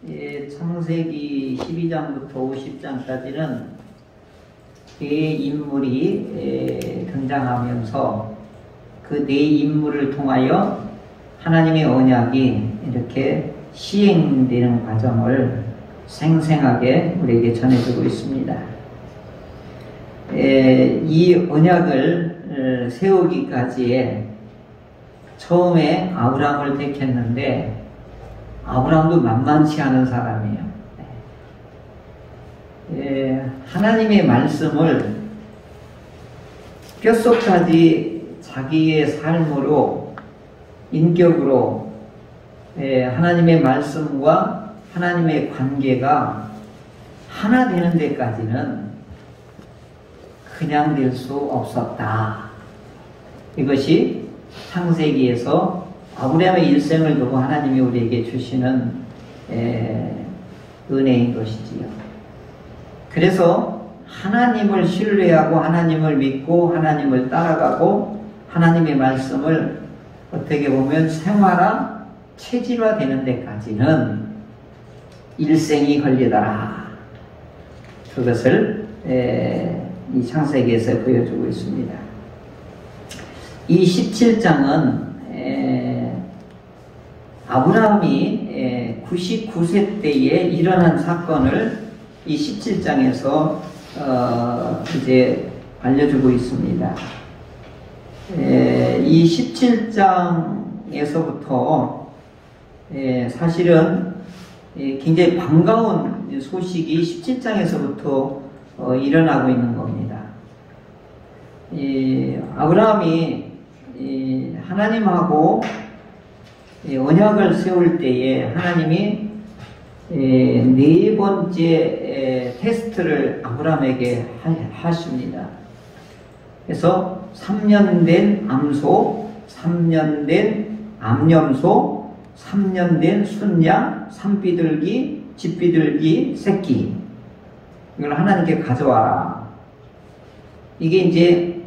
창세기 12장부터 50장까지는 네 인물이 등장하면서 그 네 인물을 통하여 하나님의 언약이 이렇게 시행되는 과정을 생생하게 우리에게 전해주고 있습니다. 이 언약을 세우기까지에 처음에 아브라함을 택했는데 아브라함도 만만치 않은 사람이에요. 하나님의 말씀을 뼛속까지 자기의 삶으로 인격으로 하나님의 말씀과 하나님의 관계가 하나 되는 데까지는 그냥 될 수 없었다. 이것이 창세기에서 아브라함의 일생을 두고 하나님이 우리에게 주시는 은혜인 것이지요. 그래서 하나님을 신뢰하고 하나님을 믿고 하나님을 따라가고 하나님의 말씀을 어떻게 보면 생활화, 체질화 되는 데까지는 일생이 걸리더라. 그것을 이 창세기에서 보여주고 있습니다. 이 17장은 아브라함이 99세 때에 일어난 사건을 이 17장에서 이제 알려주고 있습니다. 이 17장에서부터 사실은 굉장히 반가운 소식이 17장에서부터 일어나고 있는 겁니다. 아브라함이 하나님하고 언약을 세울 때에 하나님이 네 번째 테스트를 아브라함에게 하십니다. 그래서 3년 된 암소, 3년 된 암염소, 3년 된 순양, 산비둘기, 집비둘기, 새끼, 이걸 하나님께 가져와라. 이게 이제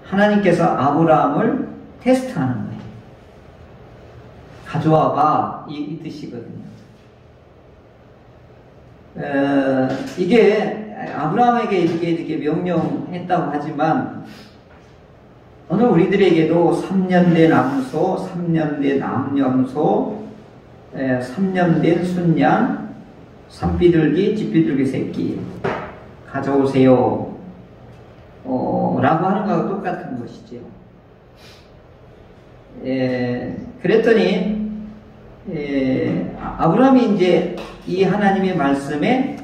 하나님께서 아브라함을 테스트하는 거예요. 가져와봐, 이 뜻이거든요. 이게 아브라함에게 이렇게 명령했다고 하지만 오늘 우리들에게도 3년 된 암소, 3년 된 암염소, 3년 된 순양, 산비둘기, 집비둘기 새끼 가져오세요 라고 하는 것과 똑같은 것이죠. 그랬더니 아브라함이 이제 이 하나님의 말씀에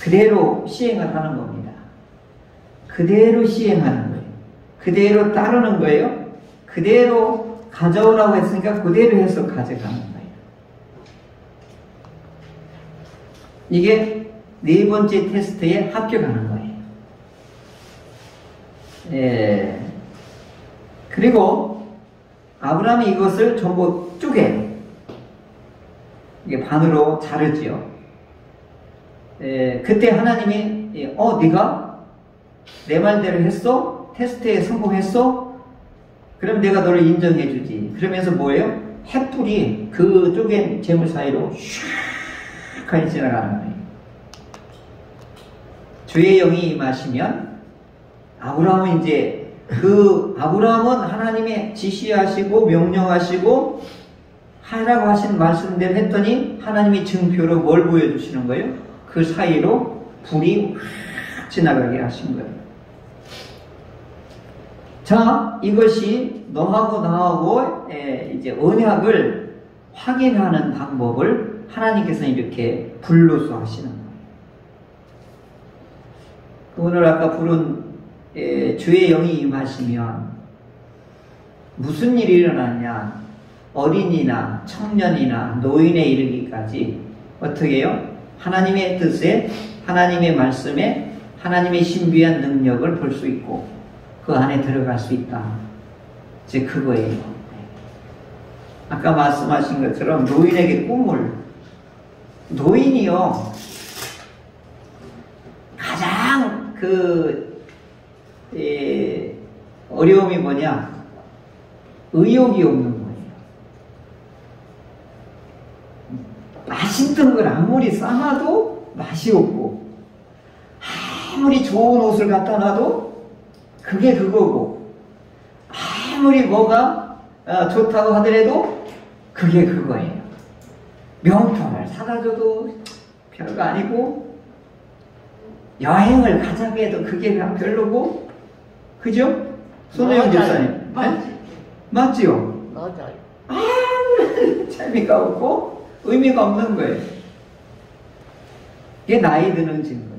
그대로 시행을 하는 겁니다. 그대로 시행하는 거예요. 그대로 따르는 거예요. 그대로 가져오라고 했으니까 그대로 해서 가져가는 거예요. 이게 네 번째 테스트에 합격하는 거예요. 그리고 아브라함이 이것을 전부 쪼개요. 이게 반으로 자르지요. 그때 하나님이 네가 내 말대로 했어? 테스트에 성공했어? 그럼 내가 너를 인정해 주지. 그러면서 뭐예요? 횃불이 그 쪼갠 재물 사이로 슉 하게 지나가는 거예요. 주의 영이 임하시면 아브라함은 이제 아브라함은 하나님의 지시하시고 명령하시고 하라고 하신 말씀대로 했더니 하나님이 증표로 뭘 보여주시는 거예요? 그 사이로 불이 확 지나가게 하신 거예요. 자, 이것이 너하고 나하고 이제 언약을 확인하는 방법을 하나님께서 이렇게 불로서 하시는 거예요. 오늘 아까 부른 주의 영이 임하시면 무슨 일이 일어나냐? 어린이나 청년이나 노인에 이르기까지 어떻게 해요? 하나님의 뜻에, 하나님의 말씀에, 하나님의 신비한 능력을 볼 수 있고 그 안에 들어갈 수 있다. 이제 그거예요. 아까 말씀하신 것처럼 노인에게 꿈을, 노인이요 가장 어려움이 뭐냐? 의욕이 없는 거예요. 맛있던 걸 아무리 싸놔도 맛이 없고, 아무리 좋은 옷을 갖다 놔도 그게 그거고, 아무리 뭐가 좋다고 하더라도 그게 그거예요. 명품을 사다 줘도 별거 아니고, 여행을 가자고 해도 그게 별로고, 그죠? 손혜영 집사님. 맞지요? 맞아요. 재미가 없고 의미가 없는 거예요. 이게 나이 드는 증거.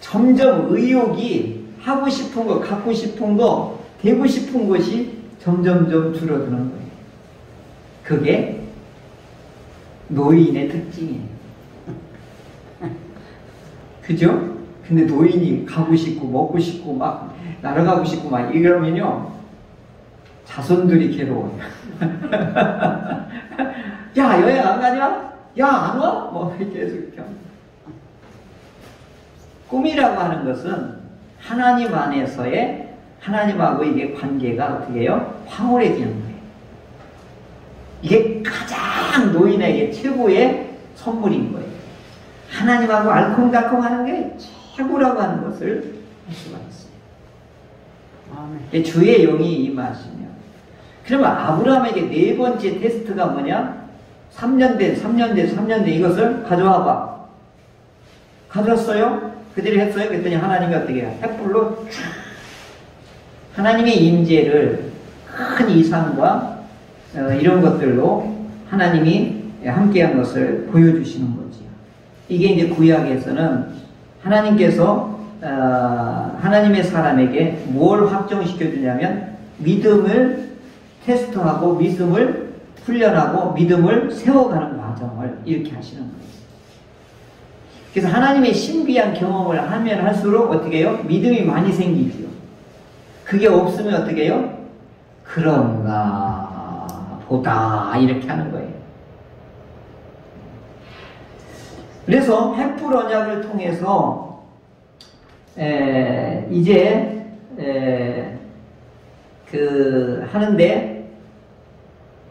점점 의욕이 하고 싶은 거, 갖고 싶은 거, 되고 싶은 것이 점점점 줄어드는 거예요. 그게 노인의 특징이에요. 그죠? 근데 노인이 가고 싶고 먹고 싶고 막 날아가고 싶고 막 이러면요, 자손들이 괴로워요. 야, 여행 안 가냐? 야, 안 와? 뭐 계속 이렇게 합니다. 꿈이라고 하는 것은 하나님 안에서의, 하나님하고 이게 관계가 어떻게 해요? 황홀해지는 거예요. 이게 가장 노인에게 최고의 선물인 거예요. 하나님하고 알콩달콩 하는 게 최고라고 하는 것을 할 수가 있어요. 아멘. 주의 영이 임하시면. 그러면 아브라함에게 네 번째 테스트가 뭐냐? 3년 된 이것을 가져와봐. 가져왔어요? 그들이 했어요? 그랬더니 하나님이 어떻게 해요? 횃불로 쫙. 하나님의 임재를 큰 이상과 이런 것들로 하나님이 함께한 것을 보여주시는 거지요. 이게 이제 구약에서는 하나님께서 하나님의 사람에게 뭘 확정시켜 주냐면 믿음을 테스트하고 믿음을 훈련하고 믿음을 세워가는 과정을 이렇게 하시는 거예요. 그래서 하나님의 신비한 경험을 하면 할수록 어떻게 해요? 믿음이 많이 생기죠. 그게 없으면 어떻게 해요? 그런가 보다 이렇게 하는 거예요. 그래서 횃불 언약을 통해서 이제 하는데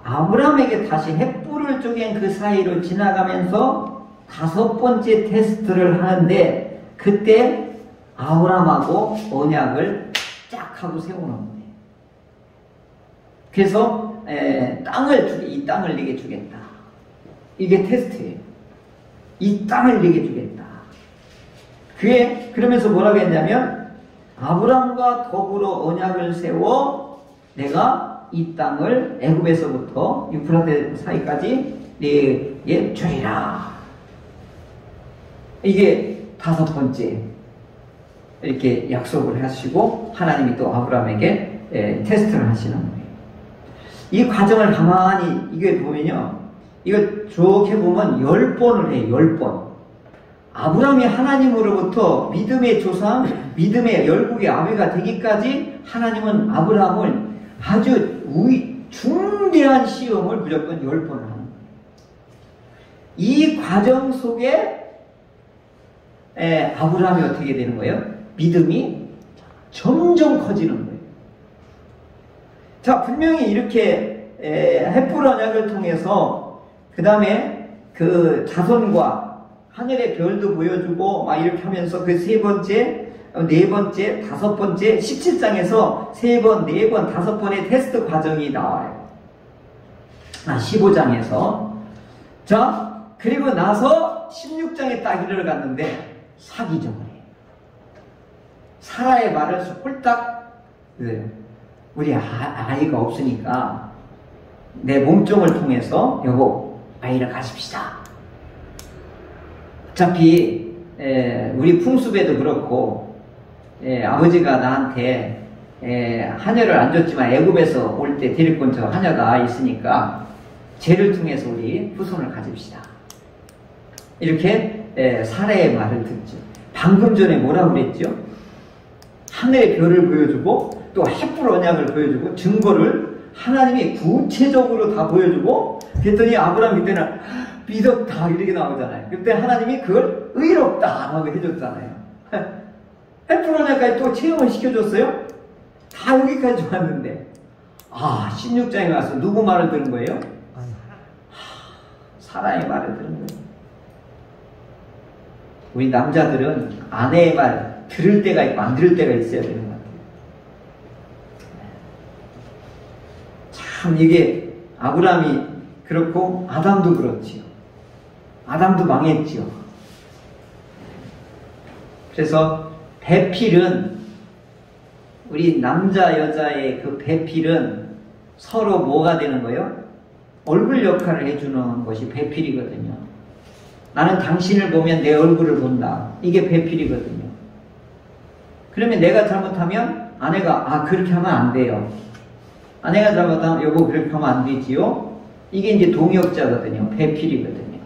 아브라함에게 다시 횃불을 쪼갠 그 사이로 지나가면서 5번째 테스트를 하는데 그때 아브라함하고 언약을 쫙 하고 세우는 거예요. 그래서 이 땅을 네게 주겠다. 이게 테스트예요. 이 땅을 네게 주겠다. 그게 그러면서 뭐라고 했냐면 아브라함과 더불어 언약을 세워 내가 이 땅을 애굽에서부터 유프라테 사이까지 네게 주리라. 이게 5번째 이렇게 약속을 하시고 하나님이 또 아브라함에게 테스트를 하시는 거예요. 이 과정을 가만히 이게 보면요, 이거 쭉 해보면 10번을 해요. 10번. 아브라함이 하나님으로부터 믿음의 조상, 믿음의 열국의 아비가 되기까지 하나님은 아브라함을 아주 중대한 시험을 무조건 10번을 하는 거예요. 이 과정 속에 아브라함이 어떻게 되는 거예요? 믿음이 점점 커지는 거예요. 자, 분명히 이렇게 횃불 언약을 통해서 그 다음에 그 자손과 하늘의 별도 보여주고 막 이렇게 하면서 그 3번째, 4번째, 5번째 17장에서 3번, 4번, 5번의 테스트 과정이 나와요. 15장에서 자, 그리고 나서 16장에 딱 이르러갔는데 사기적을 해요. 사라의 말을 홀딱 우리 아이가 없으니까 내 몸종을 통해서 여보 아이를 가집시다. 어차피 우리 풍습에도 그렇고 아버지가 나한테 하녀를 안 줬지만 애굽에서 올 때 데리고 온 저 하녀가 있으니까 쟤를 통해서 우리 후손을 가집시다. 이렇게 사라의 말을 듣죠. 방금 전에 뭐라고 그랬죠? 하늘의 별을 보여주고 또 횃불 언약을 보여주고 증거를 하나님이 구체적으로 다 보여주고 그랬더니 아브라함 그때는 믿었다 이렇게 나오잖아요. 그때 하나님이 그걸 의롭다 라고 해줬잖아요. 횃불 언약까지 또 체험을 시켜줬어요. 다 여기까지 왔는데 16장에 와서 누구 말을 들은 거예요? 사라의 말을 들은 거예요. 우리 남자들은 아내의 말 들을 때가 있고 안 들을 때가 있어야 되는 것 같아요. 참 이게 아브라함이 그렇고 아담도 그렇지요. 아담도 망했지요. 그래서 배필은 우리 남자 여자의 그 배필은 서로 뭐가 되는 거예요? 얼굴 역할을 해주는 것이 배필이거든요. 나는 당신을 보면 내 얼굴을 본다. 이게 배필이거든요. 그러면 내가 잘못하면 아내가 그렇게 하면 안 돼요. 아내가 잘못하면 여보 그렇게 하면 안 되지요. 이게 이제 동역자거든요. 배필이거든요.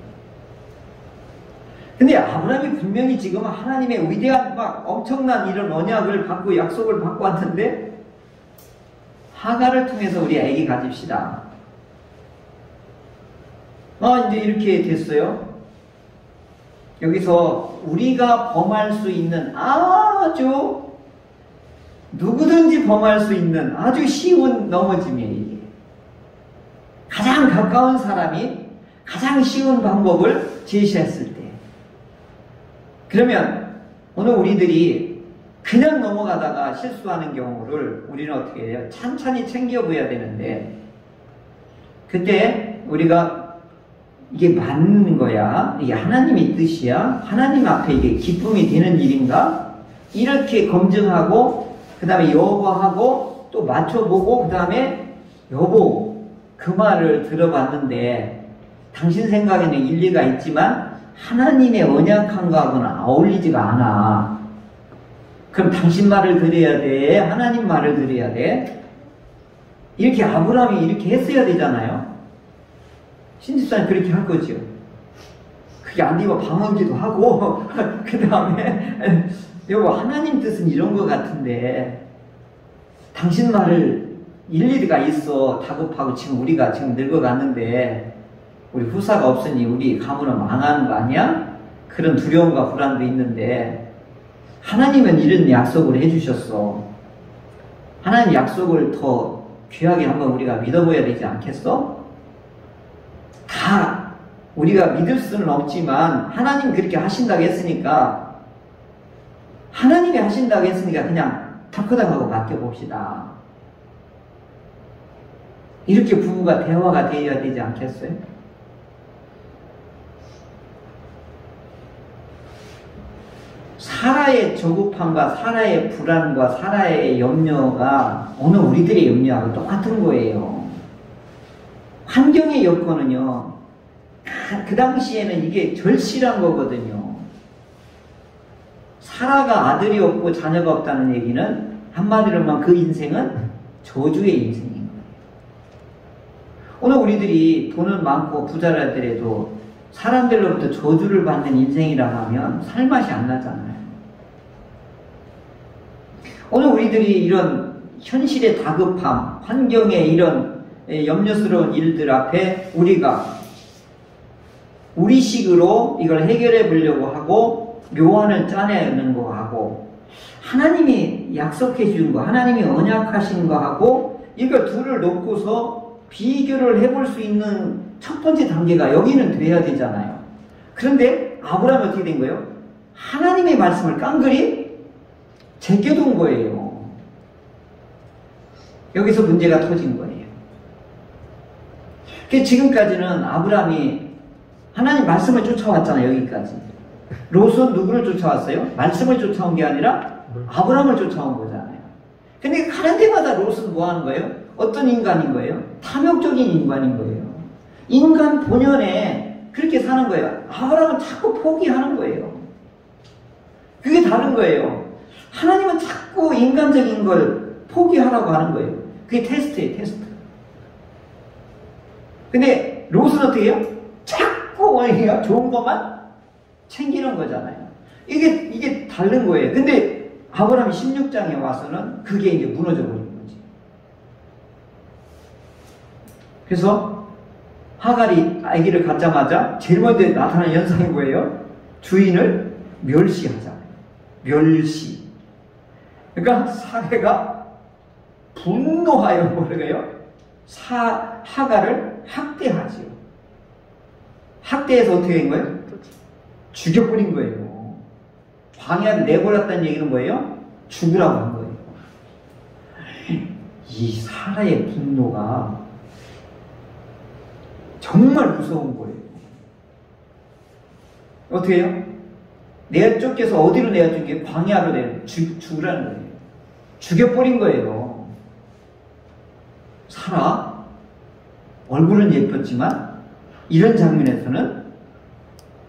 근데 아브라함이 분명히 지금 하나님의 위대한 막 엄청난 이런 언약을 받고 약속을 받고 왔는데 하갈을 통해서 우리 아기 가집시다. 이제 이렇게 됐어요. 여기서 우리가 범할 수 있는 아주 누구든지 범할 수 있는 아주 쉬운 넘어짐이에요. 이게. 가장 가까운 사람이 가장 쉬운 방법을 제시했을 때 그러면 오늘 우리들이 그냥 넘어가다가 실수하는 경우를 우리는 어떻게 해요? 찬찬히 챙겨봐야 되는데 그때 우리가 이게 맞는 거야? 이게 하나님의 뜻이야? 하나님 앞에 이게 기쁨이 되는 일인가? 이렇게 검증하고 그 다음에 여보하고 또 맞춰보고 그 다음에 여보 그 말을 들어봤는데 당신 생각에는 일리가 있지만 하나님의 언약한 거하고는 어울리지가 않아. 그럼 당신 말을 들어야 돼? 하나님 말을 들어야 돼? 이렇게 아브라함이 이렇게 했어야 되잖아요. 신집사님 그렇게 할 거죠. 그게 안 되면 방언기도 하고 그 다음에 여보 하나님 뜻은 이런 거 같은데 당신 말을 일리가 있어. 다급하고 지금 우리가 지금 늙어갔는데 우리 후사가 없으니 우리 가문은 망하는 거 아니야? 그런 두려움과 불안도 있는데 하나님은 이런 약속을 해주셨어. 하나님 약속을 더 귀하게 한번 우리가 믿어봐야 되지 않겠어? 다 우리가 믿을 수는 없지만 하나님 그렇게 하신다고 했으니까 하나님이 하신다고 했으니까 그냥 탁하다고 맡겨봅시다. 이렇게 부부가 대화가 되어야 되지 않겠어요? 사라의 조급함과 사라의 불안과 사라의 염려가 오늘 우리들의 염려하고 똑같은 거예요. 환경의 여건은요, 그 당시에는 이게 절실한 거거든요. 사라가 아들이 없고 자녀가 없다는 얘기는 한마디로 하면 그 인생은 저주의 인생인 거예요. 오늘 우리들이 돈은 많고 부자를 하더라도 사람들로부터 저주를 받는 인생이라 하면 살맛이 안 나잖아요. 오늘 우리들이 이런 현실의 다급함, 환경의 이런 염려스러운 일들 앞에 우리가 우리식으로 이걸 해결해 보려고 하고 묘안을 짜내는 거 하고 하나님이 약속해 준 거, 하나님이 언약하신 거 하고 이걸 둘을 놓고서 비교를 해볼 수 있는 첫 번째 단계가 여기는 돼야 되잖아요. 그런데 아브라함이 어떻게 된 거예요? 하나님의 말씀을 깡그리 제껴둔 거예요. 여기서 문제가 터진 거예요. 지금까지는 아브라함이 하나님 말씀을 쫓아왔잖아요. 여기까지. 롯은 누구를 쫓아왔어요? 말씀을 쫓아온 게 아니라 아브라함을 쫓아온 거잖아요. 근데 가는 데마다 롯은 뭐 하는 거예요? 어떤 인간인 거예요? 탐욕적인 인간인 거예요. 인간 본연에 그렇게 사는 거예요. 아브라함은 자꾸 포기하는 거예요. 그게 다른 거예요. 하나님은 자꾸 인간적인 걸 포기하라고 하는 거예요. 그게 테스트예요, 테스트. 근데 롯은 어떻게 해요? 자꾸 좋은 것만 챙기는 거잖아요. 이게 다른 거예요. 근데 아브라함이 16장에 와서는 그게 이제 무너져 버린 거지. 그래서 하갈이 아기를 갖자마자 제일 먼저 나타난 현상이 뭐예요? 주인을 멸시하잖아요. 멸시. 그러니까 사례가 분노하여 뭐래요? 하갈을 학대하지요. 학대해서 어떻게 된 거예요? 죽여버린 거예요. 광야를 내버렸다는 얘기는 뭐예요? 죽으라고 한 거예요. 이 사라의 분노가 정말 무서운 거예요. 어떻게 해요? 내가 쫓겨서 어디로 내가 쫓겨? 광야로 죽으라는 거예요. 죽여버린 거예요. 사라 얼굴은 예뻤지만 이런 장면에서는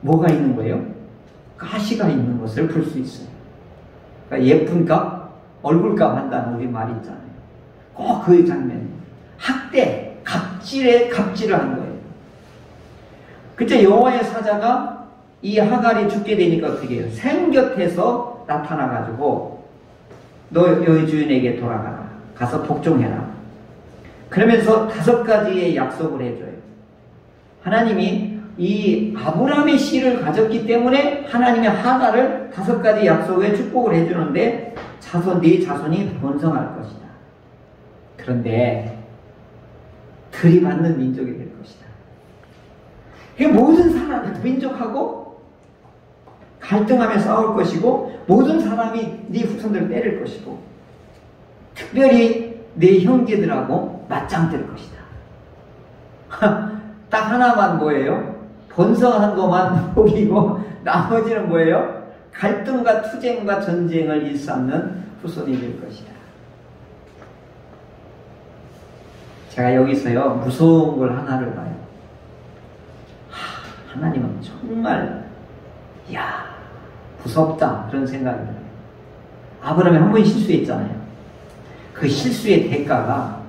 뭐가 있는 거예요? 가시가 있는 것을 볼 수 있어요. 그러니까 예쁜 값, 얼굴값 한다는 우리 말이 있잖아요. 꼭 그 장면. 학대, 갑질을 한 거예요. 그때 여호와의 사자가 이 하갈이 죽게 되니까 어떻게 해요? 생곁에서 나타나가지고 너 여기 주인에게 돌아가라. 가서 복종해라. 그러면서 5가지의 약속을 해줘요. 하나님이 이 아브라함의 씨를 가졌기 때문에 하나님의 하갈을 5가지 약속의 축복을 해주는데 네 자손이 번성할 것이다. 그런데 들이받는 민족이 될 것이다. 모든 민족하고 갈등하며 싸울 것이고 모든 사람이 네 후손들을 때릴 것이고 특별히 내 형제들하고 맞짱뜰 것이다. 딱 하나만 뭐예요? 번성한 것만 복이고 나머지는 뭐예요? 갈등과 투쟁과 전쟁을 일삼는 후손이 될 것이다. 제가 여기서요 무서운 걸 하나를 봐요. 하나님은 정말 무섭다 그런 생각이 들어요. 아브라함이 한 번 실수했잖아요. 그 실수의 대가가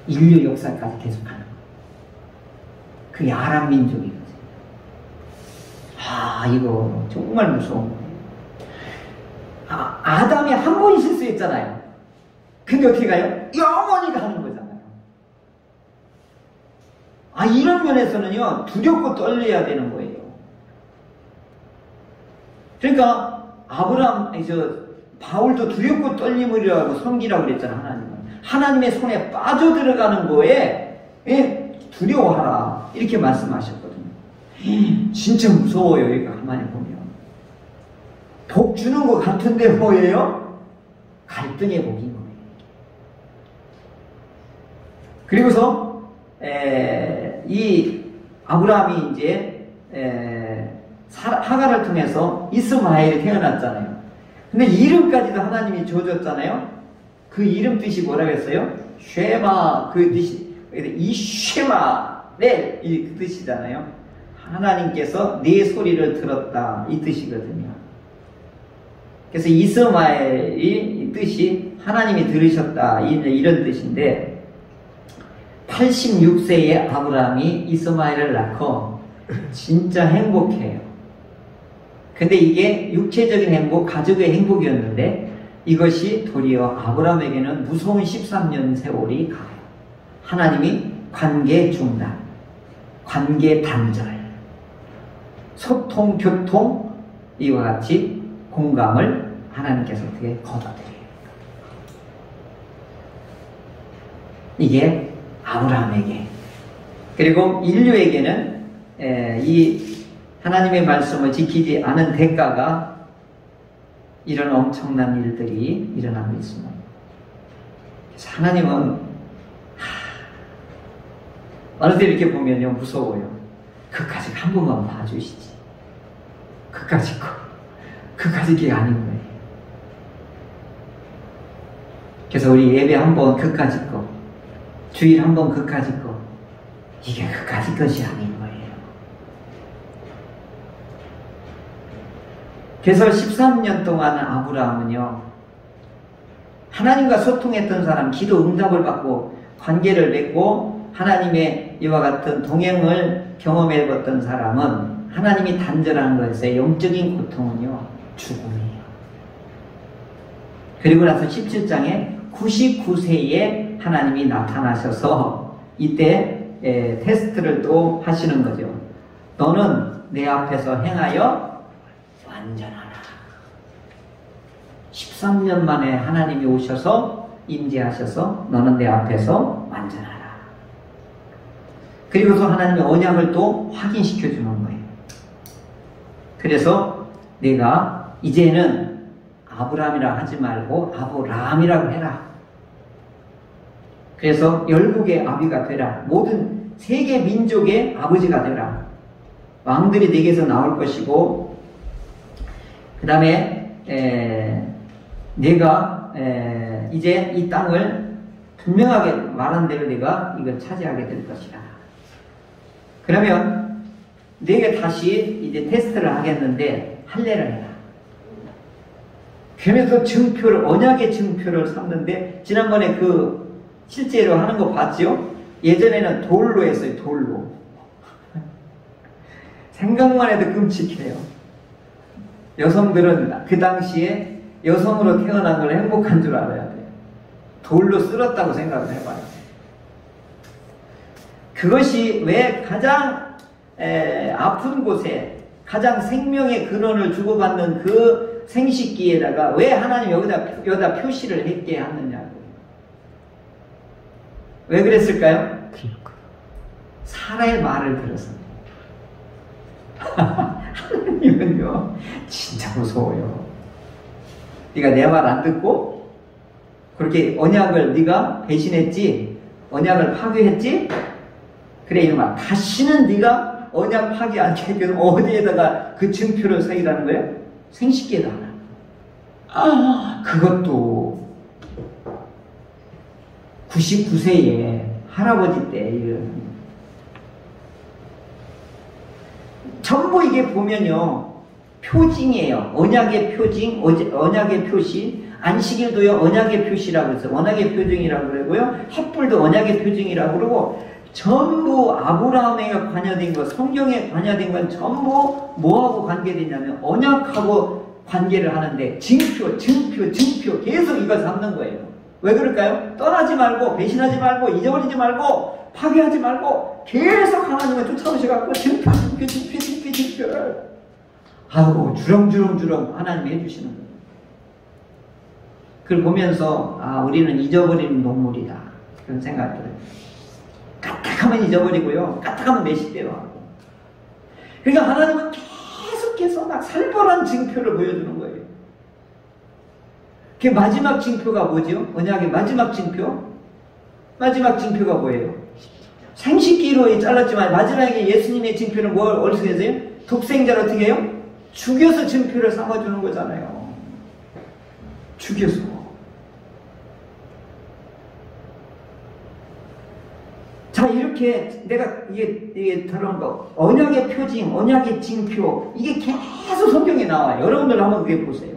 인류 역사까지 계속하는 거예요. 그게 아람 민족이거든요. 이거 정말 무서운 거예요. 아담이 한 번 실수했잖아요. 근데 어떻게 가요? 영원히 가는 거잖아요. 이런 면에서는요 두렵고 떨려야 되는 거예요. 그러니까 바울도 두렵고 떨림으로 섬기라고 그랬잖아. 하나님의 손에 빠져들어가는 거에 두려워하라 이렇게 말씀하셨거든요. 진짜 무서워요. 이거 가만히 보면 복 주는 것 같은데 뭐예요? 갈등의 복인 거예요. 그리고서 이 아브라함이 이제 하갈을 통해서 이스마엘이 태어났잖아요. 근데 이름까지도 하나님이 줘줬잖아요. 그 이름 뜻이 뭐라고 했어요? 쉐마, 그 뜻이 이쉐마네 이 뜻이잖아요. 하나님께서 네 소리를 들었다 이 뜻이거든요. 그래서 이스마엘이 이 뜻이 하나님이 들으셨다 이런 뜻인데 86세의 아브라함이 이스마엘을 낳고 진짜 행복해요. 근데 이게 육체적인 행복, 가족의 행복이었는데 이것이 도리어 아브라함에게는 무서운 13년 세월이 가요. 하나님이 관계 중단, 관계 단절, 소통, 교통 이와 같이 공감을 하나님께서 어떻게 걷어들여요. 이게 아브라함에게 그리고 인류에게는 이 하나님의 말씀을 지키지 않은 대가가 이런 엄청난 일들이 일어나고 있습니다. 그래서 하나님은 어느 때 이렇게 보면요 무서워요. 그까지 한 번만 봐주시지. 그까지 게 아닌 거예요. 그래서 우리 예배 한 번 그까지 거, 주일 한 번 그까지 거, 이게 그까지 것이 아닌 거예요. 그래서 13년 동안 아브라함은요 하나님과 소통했던 사람, 기도 응답을 받고 관계를 맺고 하나님의 이와 같은 동행을 경험해봤던 사람은 하나님이 단절한 것에서 영적인 고통은요 죽음이에요. 그리고 나서 17장에 99세에 하나님이 나타나셔서 이때 테스트를 또 하시는 거죠. 너는 내 앞에서 행하여 완전하라. 13년 만에 하나님이 오셔서 임재하셔서 너는 내 앞에서 완전하라. 그리고서 하나님의 언약을 또 확인시켜 주는 거예요. 그래서 내가 이제는 아브라함이라 하지 말고 아브라함이라고 해라. 그래서 열국의 아비가 되라. 모든 세계 민족의 아버지가 되라. 왕들이 내게서 나올 것이고, 그 다음에 내가 이제 이 땅을 분명하게 말한 대로 내가 이걸 차지하게 될 것이다. 그러면 내게 다시 이제 테스트를 하겠는데 할례를 해라. 그러면서 증표를, 언약의 증표를 삼는데, 지난번에 실제로 하는 거 봤죠? 예전에는 돌로 했어요. 돌로. 생각만 해도 끔찍해요. 여성들은 그 당시에 여성으로 태어난 걸 행복한 줄 알아야 돼요. 돌로 쓸었다고 생각을 해봐요. 그것이 왜 가장 아픈 곳에 가장 생명의 근원을 주고받는 그 생식기에다가 왜 하나님 여기다 표시를 했게 하느냐고. 왜 그랬을까요? 사라의 말을 들어서. 하나님은요 진짜 무서워요. 네가 내 말 안 듣고 그렇게 언약을 네가 배신했지, 언약을 파괴했지, 그래 이놈아, 다시는 네가 언약 파괴 안 하면 어디에다가 그 증표를 새기라는 거예요? 생식기에다. 그것도 99세에 할아버지 때 전부 이게 보면요 표징이에요. 언약의 표징, 언약의 표시. 안식일도요 언약의 표시라고 해서 언약의 표징이라고 그러고요, 햇불도 언약의 표징이라고 그러고, 전부 아브라함에 관여된 것, 성경에 관여된 건 전부 뭐하고 관계되냐면 언약하고 관계를 하는데, 증표 계속 이걸 삼는 거예요. 왜 그럴까요? 떠나지 말고, 배신하지 말고, 잊어버리지 말고, 파괴하지 말고 계속 하나님을 쫓아오셔갖고 증표. 아이고 주렁주렁 하나님이 해주시는 거예요. 그걸 보면서 우리는 잊어버리는 동물이다, 그런 생각이 들어요. 까딱하면 잊어버리고요, 까딱하면 내식대로 하고. 그러니까 하나님은 계속해서 막 살벌한 증표를 보여주는 거예요. 그 마지막 증표가 뭐죠? 언약의 마지막 증표? 마지막 증표가 뭐예요? 생식기로 잘랐지만 마지막에 예수님의 증표는 뭘 어디서 계세요? 독생자를 어떻게 해요? 죽여서 증표를 삼아주는 거잖아요. 죽여서. 자, 이렇게 내가 이게 들은 거, 언약의 표징, 언약의 징표, 이게 계속 성경에 나와요. 여러분들 한번 그게 보세요.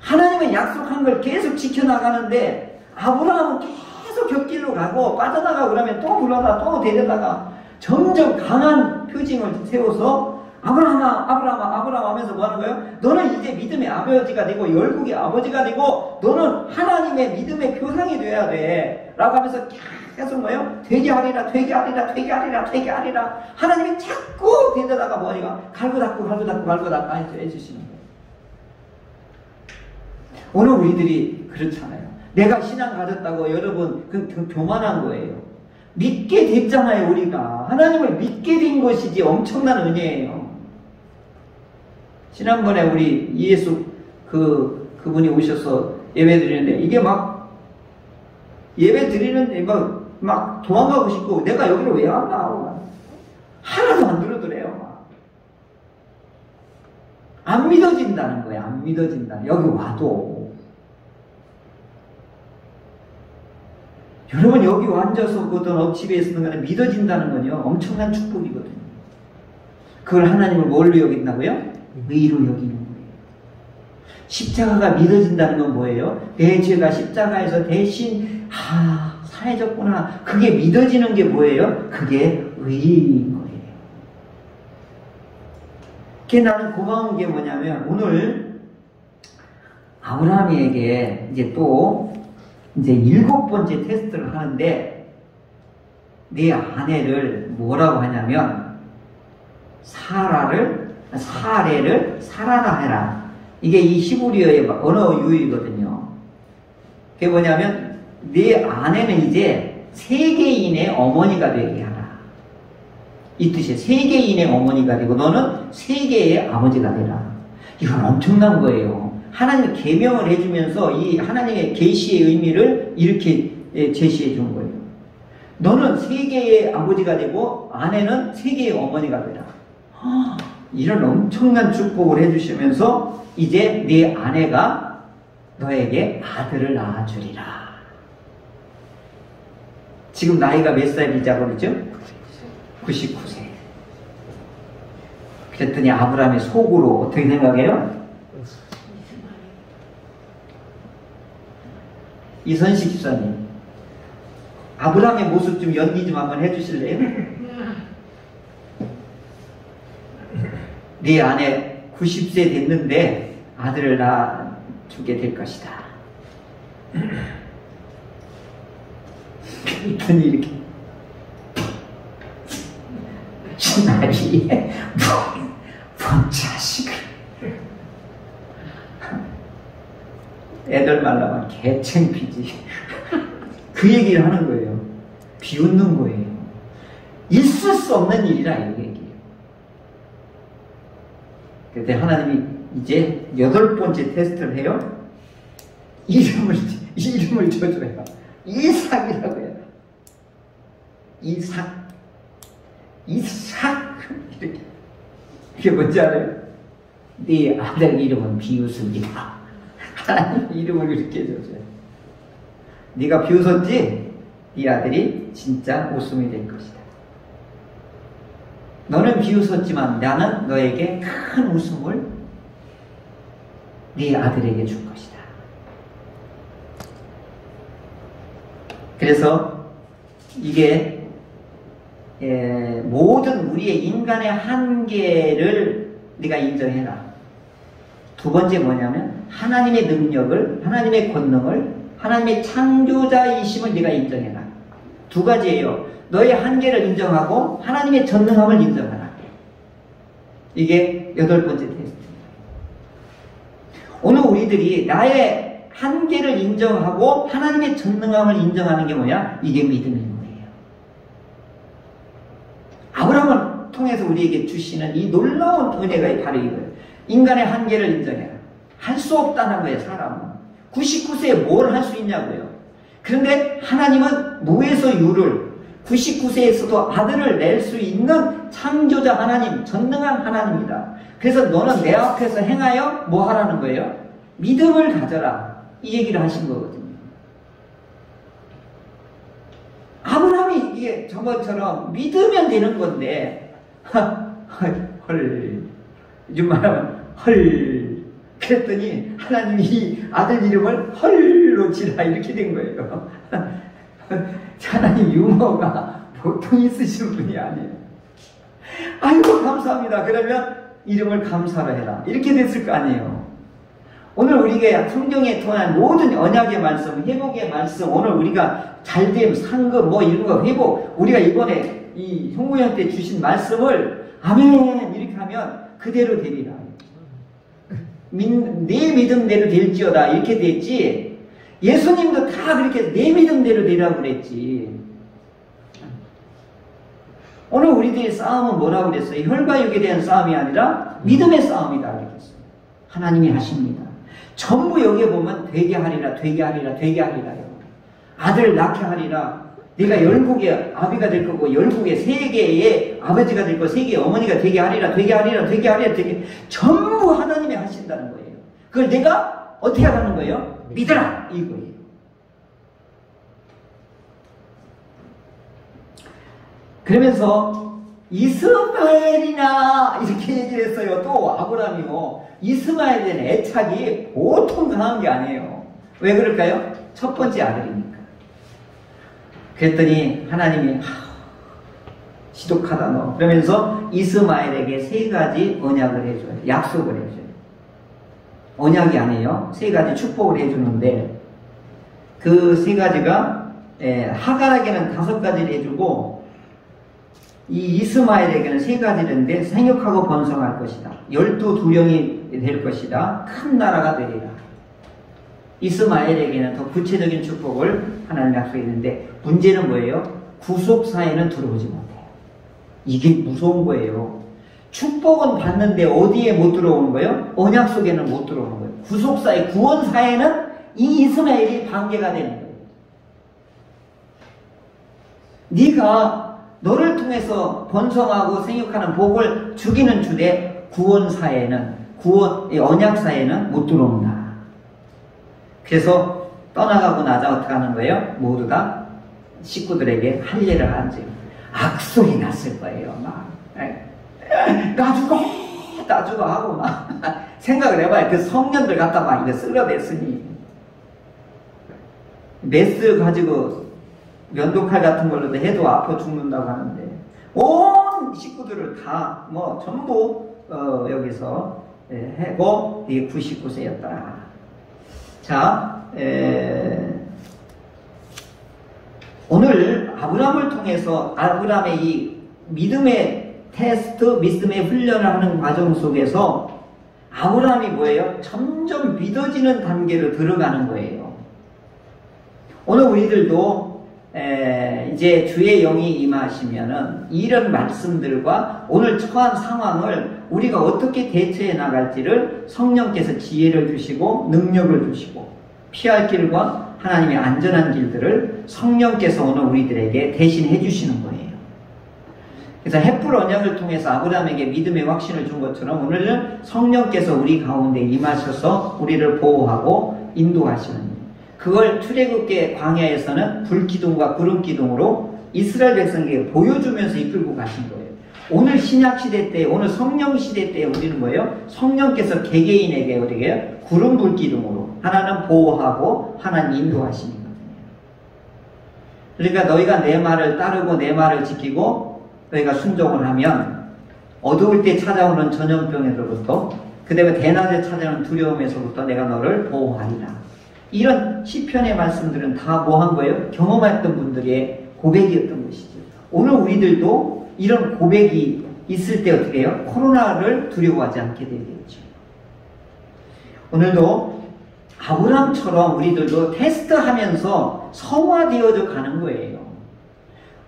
하나님은 약속한 걸 계속 지켜나가는데, 아브라함은 계속 곁길로 가고 빠져나가고 그러면 또 불러다 또 데려다가 점점 강한 표징을 세워서 아브라함 하면서 뭐 하는 거예요? 너는 이제 믿음의 아버지가 되고 열국의 아버지가 되고 너는 하나님의 믿음의 표상이 돼야 돼 라고 하면서 계속 뭐예요? 되게 하리라 하나님이 자꾸 데려다가 뭐니까 갈고 닦고 해주시는 거예요. 오늘 우리들이 그렇잖아요. 내가 신앙 가졌다고 여러분 그 교만한 거예요. 믿게 됐잖아요. 우리가 하나님을 믿게 된 것이지 엄청난 은혜예요. 지난번에 우리 예수 그분이 오셔서 예배 드리는데, 이게 막 예배 드리는데 막 도망가고 싶고, 내가 여기로 왜 왔나 하나도 안 들어더래요. 안 믿어진다는 거예요. 안 믿어진다. 여기 와도. 여러분 여기 앉아서거든 집에 있는 거는 믿어진다는 건요 엄청난 축복이거든요. 그걸 하나님을 뭘로 여긴다고요? 의로 여기는 거예요. 십자가가 믿어진다는 건 뭐예요? 내 죄가 십자가에서 대신 사해졌구나. 그게 믿어지는 게 뭐예요? 그게 의인 거예요. 그게 나는 고마운 게 뭐냐면, 오늘 아브라함에게 이제 7번째 테스트를 하는데, 네 아내를 뭐라고 하냐면 사례를 사라라 해라. 이게 이 히브리어의 언어 유희거든요. 그게 뭐냐면 네 아내는 이제 세계인의 어머니가 되게 하라. 이 뜻이에요. 세계인의 어머니가 되고 너는 세계의 아버지가 되라. 이건 엄청난 거예요. 하나님 계명을 해주면서 이 하나님의 계시의 의미를 이렇게 제시해 준 거예요. 너는 세계의 아버지가 되고 아내는 세계의 어머니가 되라. 이런 엄청난 축복을 해주시면서 이제 네 아내가 너에게 아들을 낳아주리라. 지금 나이가 몇 살이자고 그러죠? 99세. 그랬더니 아브라함의 속으로 어떻게 생각해요? 이선식 집사님, 아브라함의 모습 좀 연기 좀 한번 해주실래요? 네 아내 90세 됐는데 아들을 낳아주게 될 것이다. 그랬더니 이렇게 나이에 뭔 자식을, 애들 말라면 개창피지. 그 얘기를 하는 거예요. 비웃는 거예요. 있을 수 없는 일이라 이 얘기예요. 그때 하나님이 이제 8번째 테스트를 해요. 이름을 줘줘요. 이삭이라고 해요. 이삭. 이렇게. 이게 뭔지 알아요? 네 아들 이름은 비웃음이다. 하나님 이름을 이렇게 해줘요. 네가 비웃었지? 네 아들이 진짜 웃음이 될 것이다. 너는 비웃었지만 나는 너에게 큰 웃음을 네 아들에게 줄 것이다. 그래서 이게 모든 우리의 인간의 한계를 네가 인정해라. 두 번째 뭐냐면 하나님의 능력을, 하나님의 권능을, 하나님의 창조자이심을 네가 인정해라. 두 가지예요. 너의 한계를 인정하고 하나님의 전능함을 인정하라. 이게 8번째 테스트입니다. 오늘 우리들이 나의 한계를 인정하고 하나님의 전능함을 인정하는 게 뭐냐? 이게 믿음인 거예요. 아브라함을 통해서 우리에게 주시는 이 놀라운 은혜가 바로 이거예요. 인간의 한계를 인정해라. 할 수 없다는 거예요, 사람은. 99세에 뭘 할 수 있냐고요. 그런데 하나님은 무에서 유를, 99세에서도 아들을 낼 수 있는 창조자 하나님, 전능한 하나님이다. 그래서 너는 내 앞에서 행하여 뭐 하라는 거예요? 믿음을 가져라. 이 얘기를 하신 거거든요. 아브라함이 이게 저것처럼 믿으면 되는 건데, 헐, 요즘 말하면 헐. 그랬더니 하나님이 이 아들 이름을 헐로 지라 이렇게 된 거예요. 하나님 유머가 보통 있으신 분이 아니에요. 아이고 감사합니다. 그러면 이름을 감사로 해라. 이렇게 됐을 거 아니에요. 오늘 우리가 성경에 통한 모든 언약의 말씀, 회복의 말씀, 오늘 우리가 잘됨, 상급 뭐 이런 거 회복, 우리가 이번에 이 송구형 때 주신 말씀을 아멘 이렇게 하면 그대로 되리라. 내 믿음대로 될지어다 이렇게 됐지. 예수님도 다 그렇게 내 믿음대로 되라고 그랬지. 오늘 우리들의 싸움은 뭐라고 그랬어요? 혈과 육에 대한 싸움이 아니라 믿음의 싸움이다 그랬어요. 하나님이 하십니다. 전부 여기에 보면 되게 하리라, 되게 하리라, 되게 하리라요. 아들 낳게 하리라. 네가 열국의 아비가 될 거고 열국의 세계의 아버지가 될 거고 세계의 어머니가 되게 하리라, 되게 하리라, 되게 하리라, 되게 전부 하나님이 하신다는 거예요. 그걸 내가 어떻게 하는 거예요? 믿어라 이거예요. 그러면서 이스마엘이나 이렇게 얘기를 했어요. 또 아브라함이요. 이스마엘에 대한 애착이 보통 강한 게 아니에요. 왜 그럴까요? 첫 번째 아들이니까. 그랬더니 하나님이 지독하다 너. 그러면서 이스마엘에게 3가지 언약을 해줘요. 약속을 해줘요. 언약이 아니에요. 3가지 축복을 해주는데 그 3가지가 하갈에게는 5가지를 해주고 이 이스마엘에게는 3가지인데 생육하고 번성할 것이다. 12두령이 될 것이다. 큰 나라가 되리라. 이스마엘에게는 더 구체적인 축복을 하나님 약속했는데 문제는 뭐예요? 구속사에는 들어오지 못해요. 이게 무서운 거예요. 축복은 받는데 어디에 못 들어오는 거예요? 언약 속에는 못 들어오는 거예요. 구속사회, 구원사회는 이 이스라엘이 반개가 되는 거예요. 네가 너를 통해서 번성하고 생육하는 복을 죽이는 주되 구원사회는, 언약사회는 못 들어온다. 그래서 떠나가고 나자 어떻게 하는 거예요? 모두 다 식구들에게 할례를 하지. 악소리 났을 거예요. 막 나 죽어 하고 막 생각을 해봐요. 그 성년들 갖다 막 이거 쓸어댔으니 메스 가지고 면도칼 같은 걸로도 해도 아파 죽는다고 하는데 온 식구들을 다 뭐 전부 여기서 해고 이게 99세였다. 자, 오늘 아브라함을 통해서 아브라함의 이 믿음의 테스트, 믿음의 훈련을 하는 과정 속에서 아브라함이 뭐예요? 점점 믿어지는 단계로 들어가는 거예요. 오늘 우리들도 이제 주의 영이 임하시면은 이런 말씀들과 오늘 처한 상황을 우리가 어떻게 대처해 나갈지를 성령께서 지혜를 주시고 능력을 주시고 피할 길과 하나님의 안전한 길들을 성령께서 오늘 우리들에게 대신 해주시는 거예요. 그래서 햇불 언약을 통해서 아브라함에게 믿음의 확신을 준 것처럼 오늘은 성령께서 우리 가운데 임하셔서 우리를 보호하고 인도하시는 일. 그걸 출애굽기 광야에서는 불기둥과 구름기둥으로 이스라엘 백성에게 보여주면서 이끌고 가신 거예요. 오늘 신약시대 때, 오늘 성령시대 때 우리는 뭐예요? 성령께서 개개인에게 우리에게 구름 불기둥으로 하나는 보호하고 하나는 인도하시는 거예요. 그러니까 너희가 내 말을 따르고 내 말을 지키고 너희가 순종을 하면 어두울 때 찾아오는 전염병에서부터 그 다음에 대낮에 찾아오는 두려움에서부터 내가 너를 보호하리라. 이런 시편의 말씀들은 다 뭐 한 거예요? 경험했던 분들의 고백이었던 것이죠. 오늘 우리들도 이런 고백이 있을 때 어떻게 해요? 코로나를 두려워하지 않게 되겠죠. 오늘도 아브라함처럼 우리들도 테스트하면서 성화되어져 가는 거예요.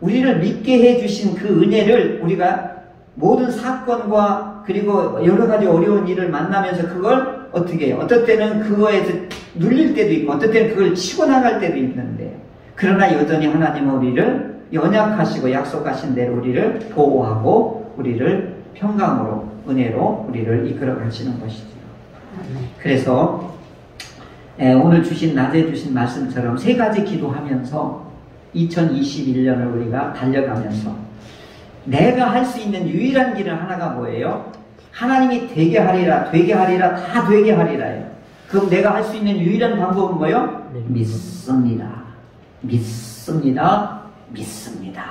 우리를 믿게 해주신 그 은혜를 우리가 모든 사건과 그리고 여러 가지 어려운 일을 만나면서 그걸 어떻게 해요? 어떨 때는 그거에서 눌릴 때도 있고 어떨 때는 그걸 치고 나갈 때도 있는데 그러나 여전히 하나님은 우리를 연약하시고 약속하신 대로 우리를 보호하고 우리를 평강으로 은혜로 우리를 이끌어 가시는 것이죠. 그래서 오늘 낮에 주신 말씀처럼 세 가지 기도하면서 2021년을 우리가 달려가면서 내가 할 수 있는 유일한 길은 하나가 뭐예요? 하나님이 되게 하리라, 되게 하리라, 다 되게 하리라예요. 그럼 내가 할 수 있는 유일한 방법은 뭐예요? 믿습니다. 믿습니다. 믿습니다.